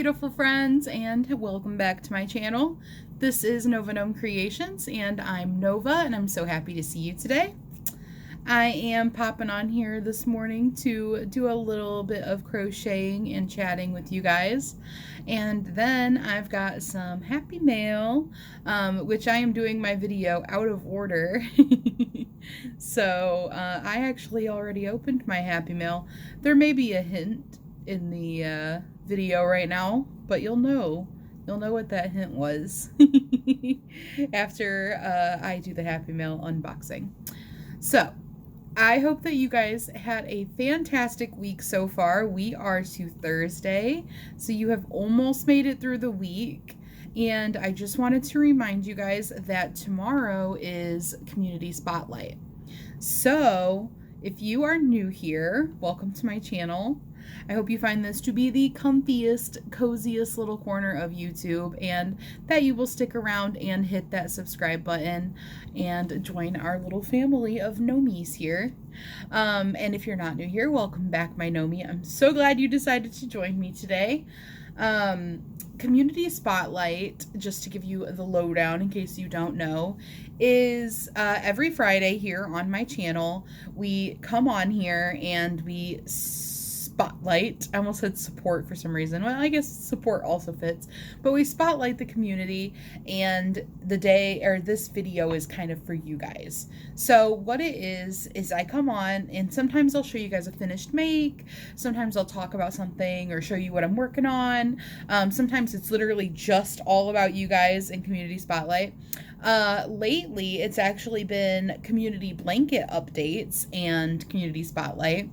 beautiful friends, and welcome back to my channel. This is Nova Gnome Creations, and I'm Nova, and I'm so happy to see you today. I am popping on here this morning to do a little bit of crocheting and chatting with you guys. And then I've got some happy mail, which I am doing my video out of order. So I actually already opened my happy mail. There may be a hint in the video right now, but you'll know what that hint was after I do the happy mail unboxing. So I hope that you guys had a fantastic week so far. We are to Thursday, so you have almost made it through the week. And I just wanted to remind you guys that tomorrow is Community Spotlight. So if you are new here, welcome to my channel. I hope you find this to be the comfiest, coziest little corner of YouTube, and that you will stick around and hit that subscribe button and join our little family of Gnomies here. And if you're not new here, welcome back, my Gnomie. I'm so glad you decided to join me today. Community Spotlight, just to give you the lowdown in case you don't know, is every Friday here on my channel. We come on here and we spotlight. I almost said support for some reason. Well, I guess support also fits, but we spotlight the community, and this video is kind of for you guys. So what it is I come on and sometimes I'll show you guys a finished make. Sometimes I'll talk about something or show you what I'm working on. Sometimes it's literally just all about you guys in Community Spotlight. Lately, it's actually been community blanket updates and community spotlight,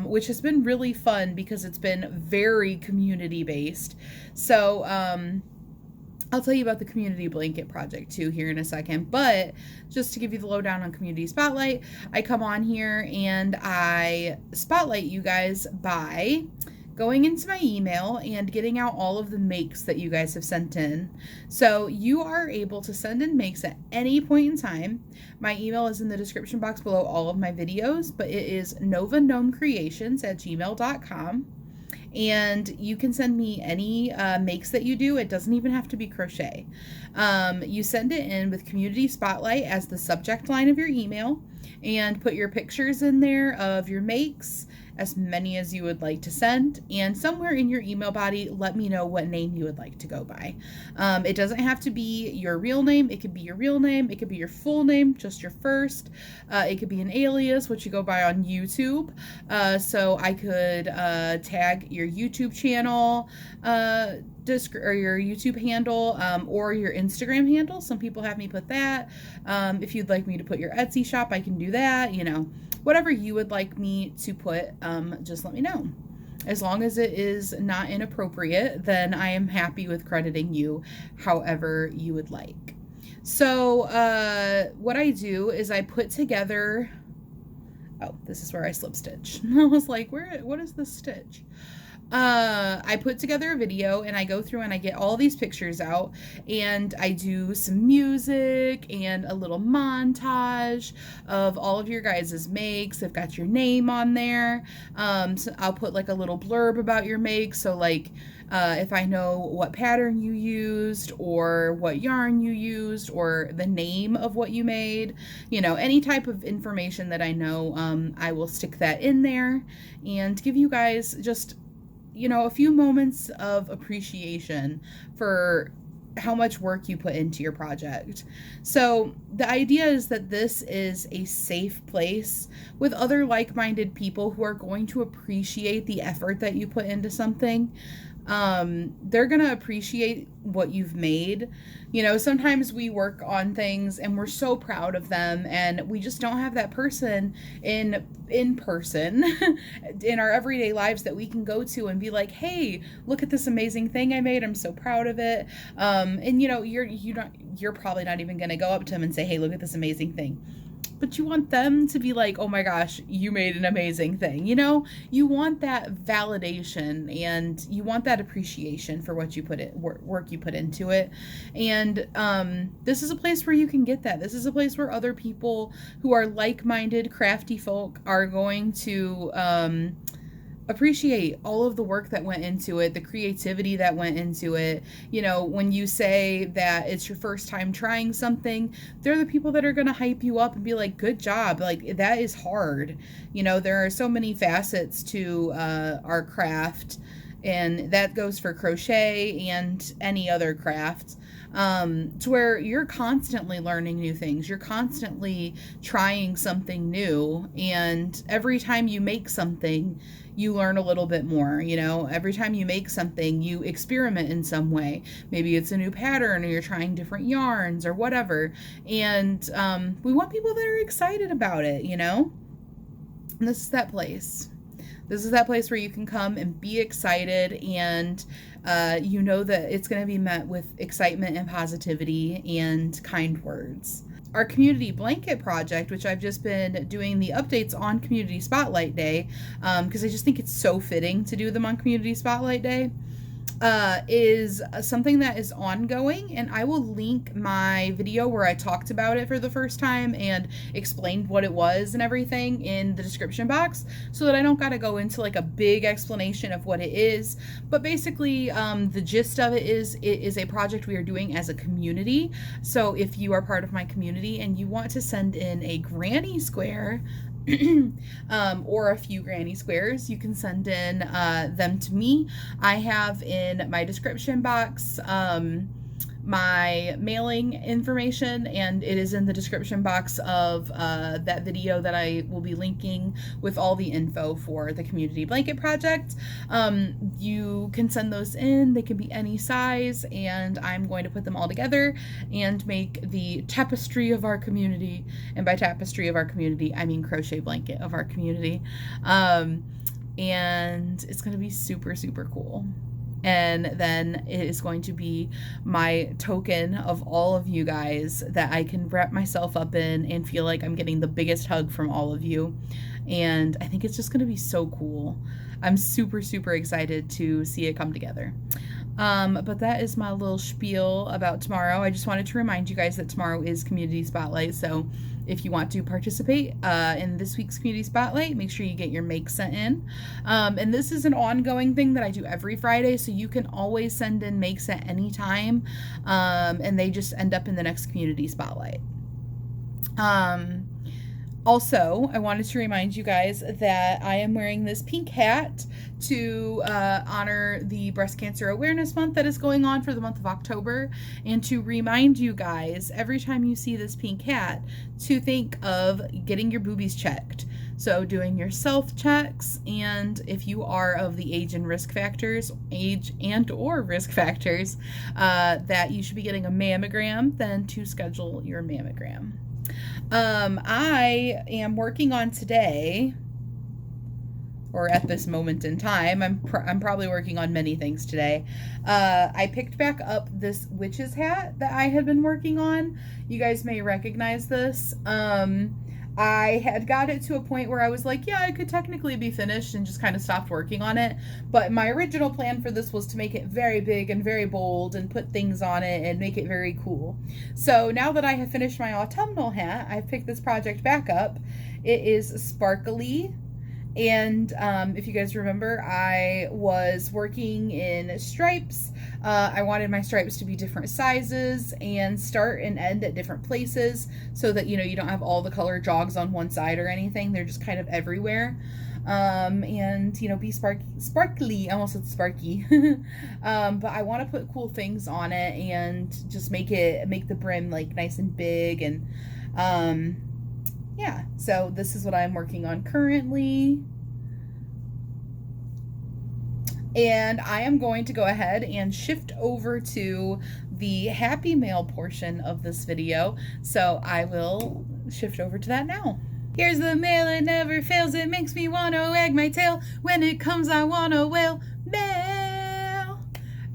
which has been really fun because it's been very community based. So, I'll tell you about the community blanket project too here in a second, but just to give you the lowdown on community spotlight, I come on here and I spotlight you guys by going into my email and getting out all of the makes that you guys have sent in. So you are able to send in makes at any point in time. My email is in the description box below all of my videos, but it is novagnomecreations@gmail.com. And you can send me any makes that you do. It doesn't even have to be crochet. You send it in with Community Spotlight as the subject line of your email, and put your pictures in there of your makes, as many as you would like to send, and somewhere in your email body let me know what name you would like to go by. It doesn't have to be your real name. It could be your real name, it could be your full name, just your first. It could be an alias, which you go by on YouTube. So I could tag your YouTube channel or your YouTube handle, or your Instagram handle. Some people have me put that. If you'd like me to put your Etsy shop, I can do that. You know, whatever you would like me to put, just let me know. As long as it is not inappropriate, then I am happy with crediting you however you would like. So what I do is I put together, oh, this is where I slip stitch. I was like, what is this stitch? I put together a video and I go through and I get all these pictures out and I do some music and a little montage of all of your guys' makes. I've got your name on there. So I'll put like a little blurb about your make. So like, if I know what pattern you used or what yarn you used or the name of what you made, you know, any type of information that I know, I will stick that in there and give you guys just, you know, a few moments of appreciation for how much work you put into your project. So the idea is that this is a safe place with other like-minded people who are going to appreciate the effort that you put into something. They're gonna appreciate what you've made. You know, sometimes we work on things and we're so proud of them and we just don't have that person in person in our everyday lives that we can go to and be like, hey, look at this amazing thing I made, I'm so proud of it. And you know, you're probably not even gonna go up to them and say, hey, look at this amazing thing. But you want them to be like, oh my gosh, you made an amazing thing. You know, you want that validation and you want that appreciation for what you work you put into it. And this is a place where you can get that. This is a place where other people who are like-minded, crafty folk are going to appreciate all of the work that went into it, the creativity that went into it. You know, when you say that it's your first time trying something, they're the people that are going to hype you up and be like, good job. Like, that is hard. You know, there are so many facets to our craft, and that goes for crochet and any other craft. To where you're constantly learning new things, you're constantly trying something new, and every time you make something, you learn a little bit more. You know, every time you make something, you experiment in some way. Maybe it's a new pattern, or you're trying different yarns or whatever. And we want people that are excited about it, you know? And this is that place. This is that place where you can come and be excited, and you know that it's going to be met with excitement and positivity and kind words. Our community blanket project, which I've just been doing the updates on Community Spotlight Day, because I just think it's so fitting to do them on Community Spotlight Day, is something that is ongoing, and I will link my video where I talked about it for the first time and explained what it was and everything in the description box, so that I don't gotta go into like a big explanation of what it is. But basically, the gist of it is a project we are doing as a community. So if you are part of my community and you want to send in a granny square, or a few granny squares, you can send in them to me. I have in my description box my mailing information, and it is in the description box of that video that I will be linking with all the info for the community blanket project. You can send those in. They can be any size, and I'm going to put them all together and make the tapestry of our community. And by tapestry of our community, I mean crochet blanket of our community. And it's going to be super, super cool. And then it is going to be my token of all of you guys that I can wrap myself up in and feel like I'm getting the biggest hug from all of you. And I think it's just going to be so cool. I'm super, super excited to see it come together. But that is my little spiel about tomorrow. I just wanted to remind you guys that tomorrow is Community Spotlight, so if you want to participate in this week's Community Spotlight, make sure you get your make sent in. And this is an ongoing thing that I do every Friday, so you can always send in makes at any time, and they just end up in the next Community Spotlight. Also, I wanted to remind you guys that I am wearing this pink hat to honor the Breast Cancer Awareness Month that is going on for the month of October, and to remind you guys every time you see this pink hat to think of getting your boobies checked. So doing your self checks, and if you are of the age and or risk factors that you should be getting a mammogram, then to schedule your mammogram. I am working on today, or at this moment in time, I'm probably working on many things today. I picked back up this witch's hat that I had been working on. You guys may recognize this. I had got it to a point where I was like, yeah, it could technically be finished, and just kind of stopped working on it. But my original plan for this was to make it very big and very bold and put things on it and make it very cool. So now that I have finished my autumnal hat, I've picked this project back up. It is sparkly. And if you guys remember, I was working in stripes. I wanted my stripes to be different sizes and start and end at different places, so that, you know, you don't have all the color jogs on one side or anything. They're just kind of everywhere. And, you know, be sparkly. I almost said sparky. But I want to put cool things on it and just make the brim like nice and big. And yeah, so this is what I'm working on currently. And I am going to go ahead and shift over to the happy mail portion of this video. So I will shift over to that now. Here's the mail, it never fails. It makes me want to wag my tail. When it comes, I want to wail. Mail.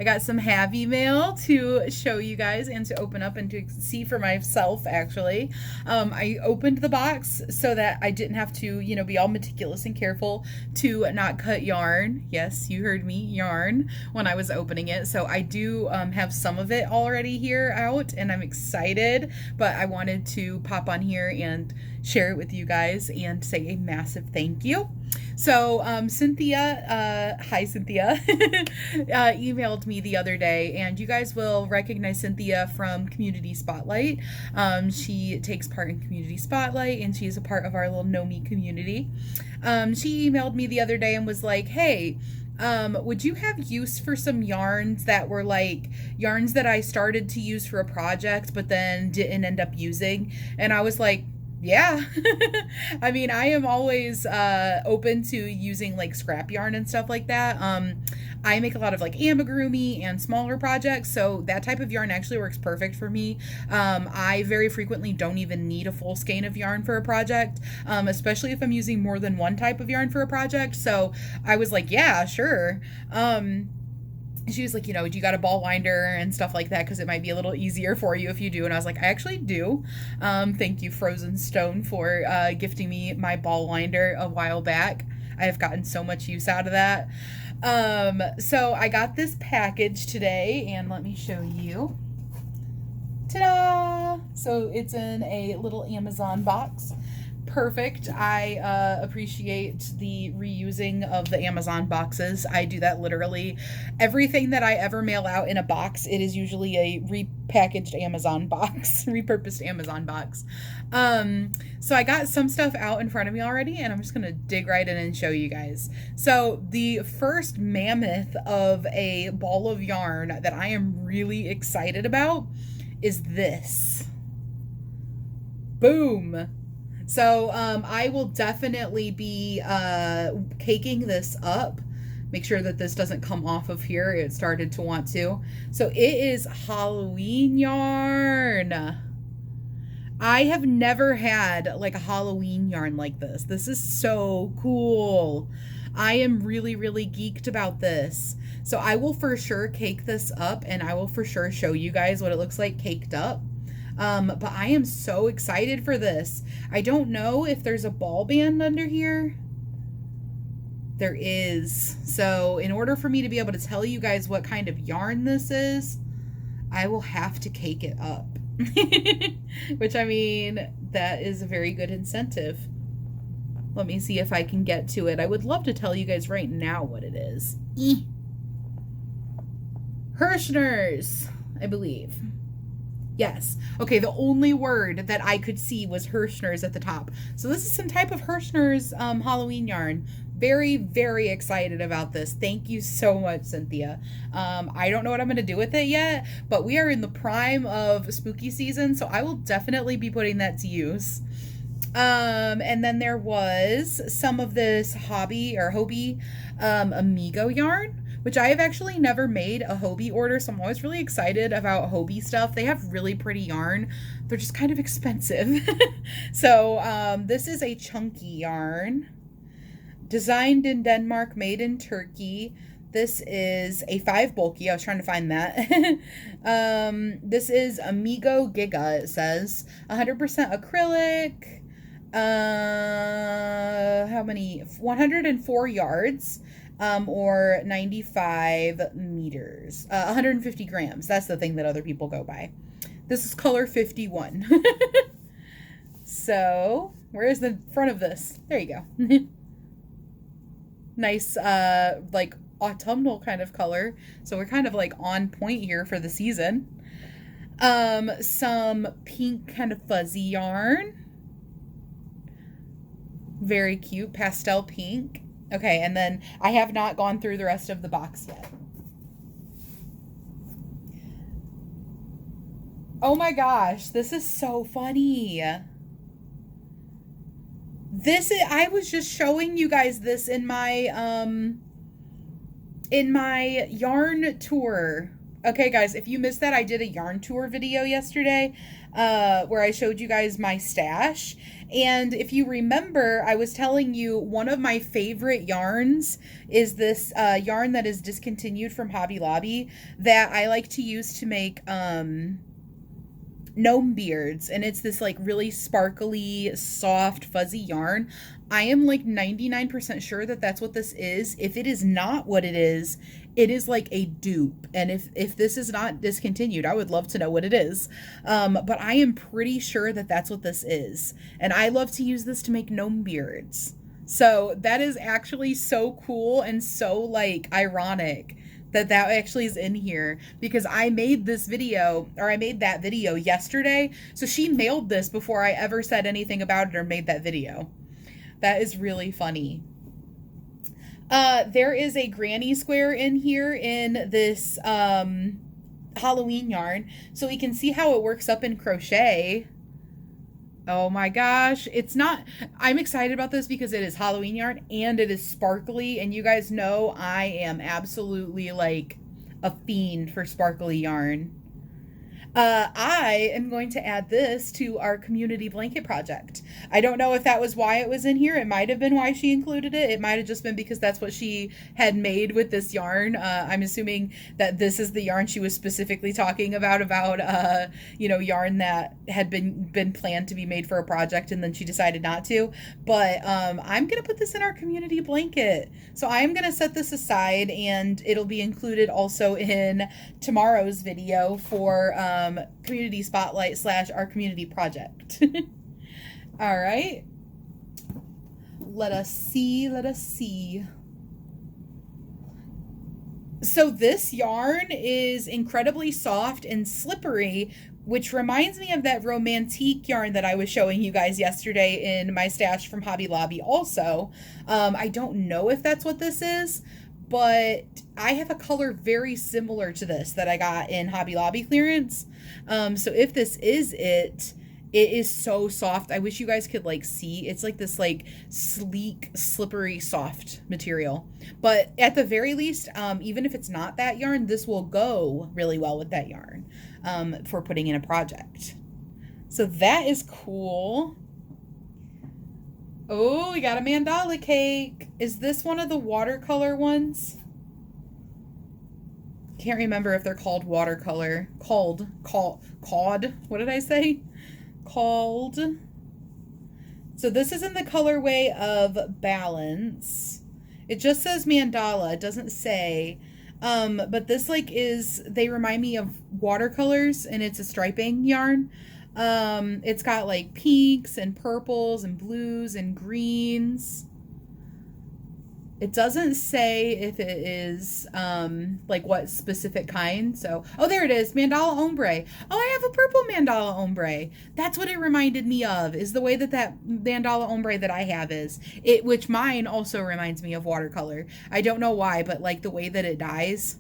I got some happy mail to show you guys and to open up and to see for myself, actually. I opened the box so that I didn't have to, you know, be all meticulous and careful to not cut yarn. Yes, you heard me, yarn, when I was opening it. So I do have some of it already here out, and I'm excited, but I wanted to pop on here and share it with you guys and say a massive thank you. So Cynthia, hi Cynthia, emailed me the other day, and you guys will recognize Cynthia from Community Spotlight. She takes part in Community Spotlight, and she's a part of our little Know Me community. She emailed me the other day and was like, hey, would you have use for some yarns that were like yarns that I started to use for a project but then didn't end up using? And I was like, yeah. I mean, I am always open to using like scrap yarn and stuff like that. I make a lot of like amigurumi and smaller projects, so that type of yarn actually works perfect for me. I very frequently don't even need a full skein of yarn for a project, especially if I'm using more than one type of yarn for a project. So I was like, yeah, sure. She was like, do you got a ball winder and stuff like that? Because it might be a little easier for you if you do. And I was like, I actually do. Thank you, Frozen Stone, for gifting me my ball winder a while back. I have gotten so much use out of that. So I got this package today, and let me show you. Ta-da! So it's in a little Amazon box. Perfect. I appreciate the reusing of the Amazon boxes. I do that literally everything that I ever mail out in a box. It is usually a repackaged Amazon box, repurposed Amazon box. So I got some stuff out in front of me already, and I'm just gonna dig right in and show you guys. So the first mammoth of a ball of yarn that I am really excited about is this. Boom. So I will definitely be caking this up. Make sure that this doesn't come off of here. It started to want to. So it is Halloween yarn. I have never had like a Halloween yarn like this. This is so cool. I am really, really geeked about this. So I will for sure cake this up, and I will for sure show you guys what it looks like caked up. But I am so excited for this. I don't know if there's a ball band under here. There is. So in order for me to be able to tell you guys what kind of yarn this is, I will have to cake it up. Which, I mean, that is a very good incentive. Let me see if I can get to it. I would love to tell you guys right now what it is. Hirschner's, I believe. Yes. Okay, the only word that I could see was Hirschner's at the top. So this is some type of Hirschner's Halloween yarn. Very, very excited about this. Thank you so much, Cynthia. I don't know what I'm going to do with it yet, but we are in the prime of spooky season, so I will definitely be putting that to use. And then there was some of this Hobby Amigo yarn, which I have actually never made a Hobie order, so I'm always really excited about Hobie stuff. They have really pretty yarn. They're just kind of expensive. So this is a chunky yarn. Designed in Denmark, made in Turkey. This is a 5 bulky. I was trying to find that. This is Amigo Giga, it says. 100% acrylic. How many? 104 yards. Or 95 meters, 150 grams. That's the thing that other people go by. This is color 51. So, where is the front of this? There you go. Nice, like autumnal kind of color. So we're kind of like on point here for the season. Some pink kind of fuzzy yarn. Very cute, pastel pink. Okay, and then I have not gone through the rest of the box yet. Oh my gosh, this is so funny. I was just showing you guys this in my yarn tour. Okay, guys, if you missed that, I did a yarn tour video yesterday where I showed you guys my stash. And if you remember, I was telling you one of my favorite yarns is this yarn that is discontinued from Hobby Lobby that I like to use to make gnome beards. And it's this like really sparkly, soft, fuzzy yarn. I am like 99% sure that that's what this is. If it is not what it is like a dupe. And if this is not discontinued, I would love to know what it is. But I am pretty sure that that's what this is. And I love to use this to make gnome beards. So that is actually so cool and so like ironic that that actually is in here, because I made this video, or I made that video yesterday. So she mailed this before I ever said anything about it or made that video. That is really funny. There is a granny square in here in this Halloween yarn, so we can see how it works up in crochet. Oh my gosh, it's not, I'm excited about this because it is Halloween yarn and it is sparkly, and you guys know I am absolutely like a fiend for sparkly yarn. I am going to add this to our community blanket project. I don't know if that was why it was in here. It might have been why she included it. It might have just been because that's what she had made with this yarn. I'm assuming that this is the yarn she was specifically talking about, you know, yarn that had been planned to be made for a project and then she decided not to. But I'm going to put this in our community blanket. So I am going to set this aside, and it'll be included also in tomorrow's video for community spotlight / our community project. All right, let us see. So this yarn is incredibly soft and slippery, which reminds me of that romantique yarn that I was showing you guys yesterday in my stash from Hobby Lobby also. I don't know if that's what this is, but I have a color very similar to this that I got in Hobby Lobby clearance. So if this is it is so soft. I wish you guys could like see. It's like this like sleek, slippery, soft material. But at the very least, even if it's not that yarn, this will go really well with that yarn for putting in a project. So that is cool. Oh, we got a mandala cake. Is this one of the watercolor ones? Can't remember if they're called watercolor. Called. What did I say? Called. So this is in the colorway of Balance. It just says mandala. It doesn't say. But this like they remind me of watercolors, and it's a striping yarn. It's got like pinks and purples and blues and greens. It doesn't say if it is, like what specific kind. So, oh, there it is. Mandala Ombre. Oh, I have a purple Mandala Ombre. That's what it reminded me of, is the way that Mandala Ombre that I have is. Which mine also reminds me of watercolor. I don't know why, but like the way that it dyes.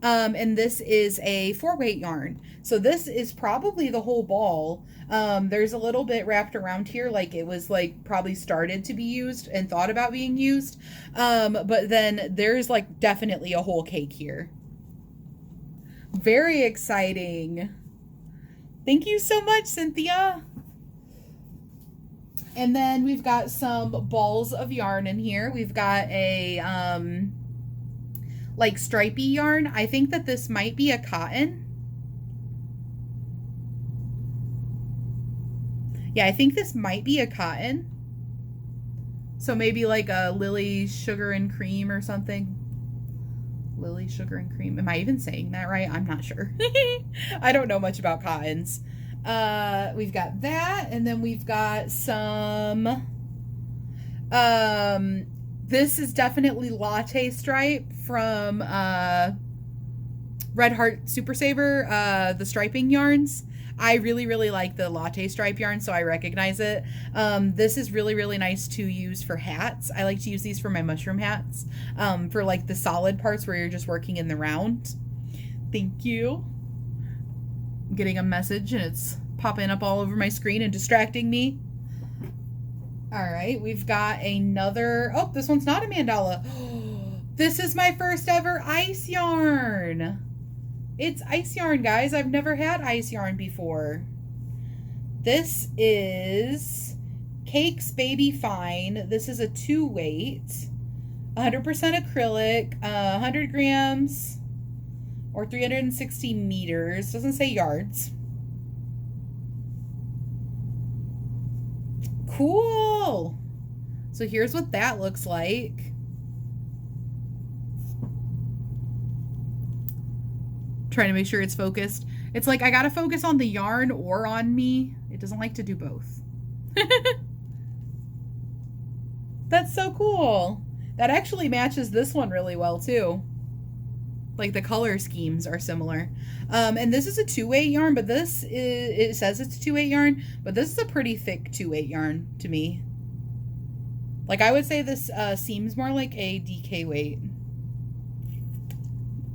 And this is a 4-weight yarn. So this is probably the whole ball. There's a little bit wrapped around here, like it was like probably started to be used and thought about being used. But then there's like definitely a whole cake here. Very exciting. Thank you so much, Cynthia. And then we've got some balls of yarn in here. We've got a, like stripey yarn. I think that this might be a cotton. Yeah, I think this might be a cotton. So maybe like a Lily Sugar and Cream or something. Lily Sugar and Cream. Am I even saying that right? I'm not sure. I don't know much about cottons. We've got that, and then we've got some this is definitely Latte Stripe from Red Heart Super Saver, the striping yarns. I really, really like the Latte Stripe yarn, so I recognize it. This is really, really nice to use for hats. I like to use these for my mushroom hats, for like the solid parts where you're just working in the round. Thank you. I'm getting a message and it's popping up all over my screen and distracting me. All right, we've got another, oh, this one's not a mandala. This is my first ever ice yarn. It's ice yarn, guys. I've never had ice yarn before. This is Cakes Baby Fine. This is a 2-weight, 100% acrylic, 100 grams or 360 meters. Doesn't say yards. Cool. So here's what that looks like. Trying to make sure it's focused. It's like I gotta focus on the yarn or on me. It doesn't like to do both. That's so cool. That actually matches this one really well too. Like the color schemes are similar. And this is a 2/8 yarn, but this is, it says it's a 2/8 yarn, but this is a pretty thick 2/8 yarn to me. Like I would say this seems more like a DK weight.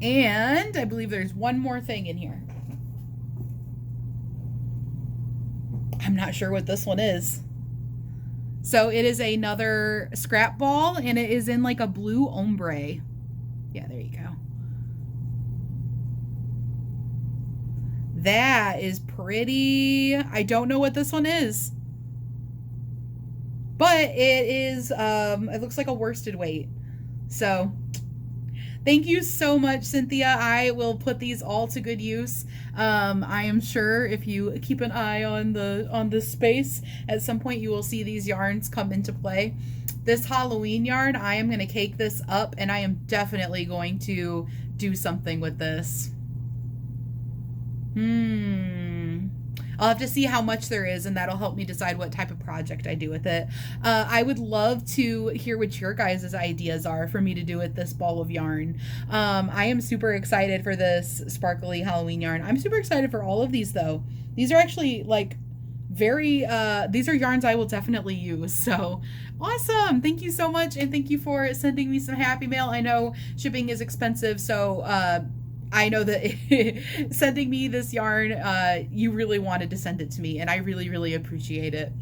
And I believe there's one more thing in here. I'm not sure what this one is. So it is another scrap ball, and it is in like a blue ombre. Yeah, there you go. That is pretty. I don't know what this one is, but it is, it looks like a worsted weight. So thank you so much, Cynthia. I will put these all to good use. I am sure if you keep an eye on this space, at some point you will see these yarns come into play. This Halloween yarn, I am going to cake this up, and I am definitely going to do something with this. I'll have to see how much there is, and that'll help me decide what type of project I do with it. I would love to hear what your guys' ideas are for me to do with this ball of yarn. I am super excited for this sparkly Halloween yarn. I'm super excited for all of these, though. These are actually, like, very, these are yarns I will definitely use. So awesome. Thank you so much, and thank you for sending me some happy mail. I know shipping is expensive, so I know that sending me this yarn, you really wanted to send it to me, and I really, really appreciate it.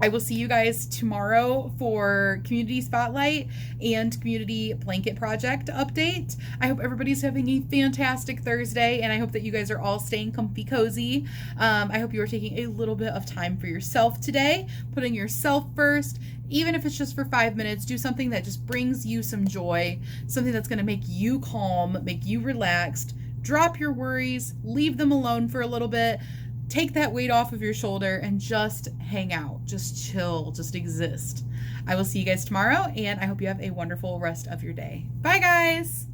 I will see you guys tomorrow for Community Spotlight and Community Blanket Project update. I hope everybody's having a fantastic Thursday, and I hope that you guys are all staying comfy cozy. I hope you are taking a little bit of time for yourself today, putting yourself first. Even if it's just for 5 minutes, do something that just brings you some joy, something that's going to make you calm, make you relaxed. Drop your worries, leave them alone for a little bit. Take that weight off of your shoulder and just hang out, just chill, just exist. I will see you guys tomorrow, and I hope you have a wonderful rest of your day. Bye, guys.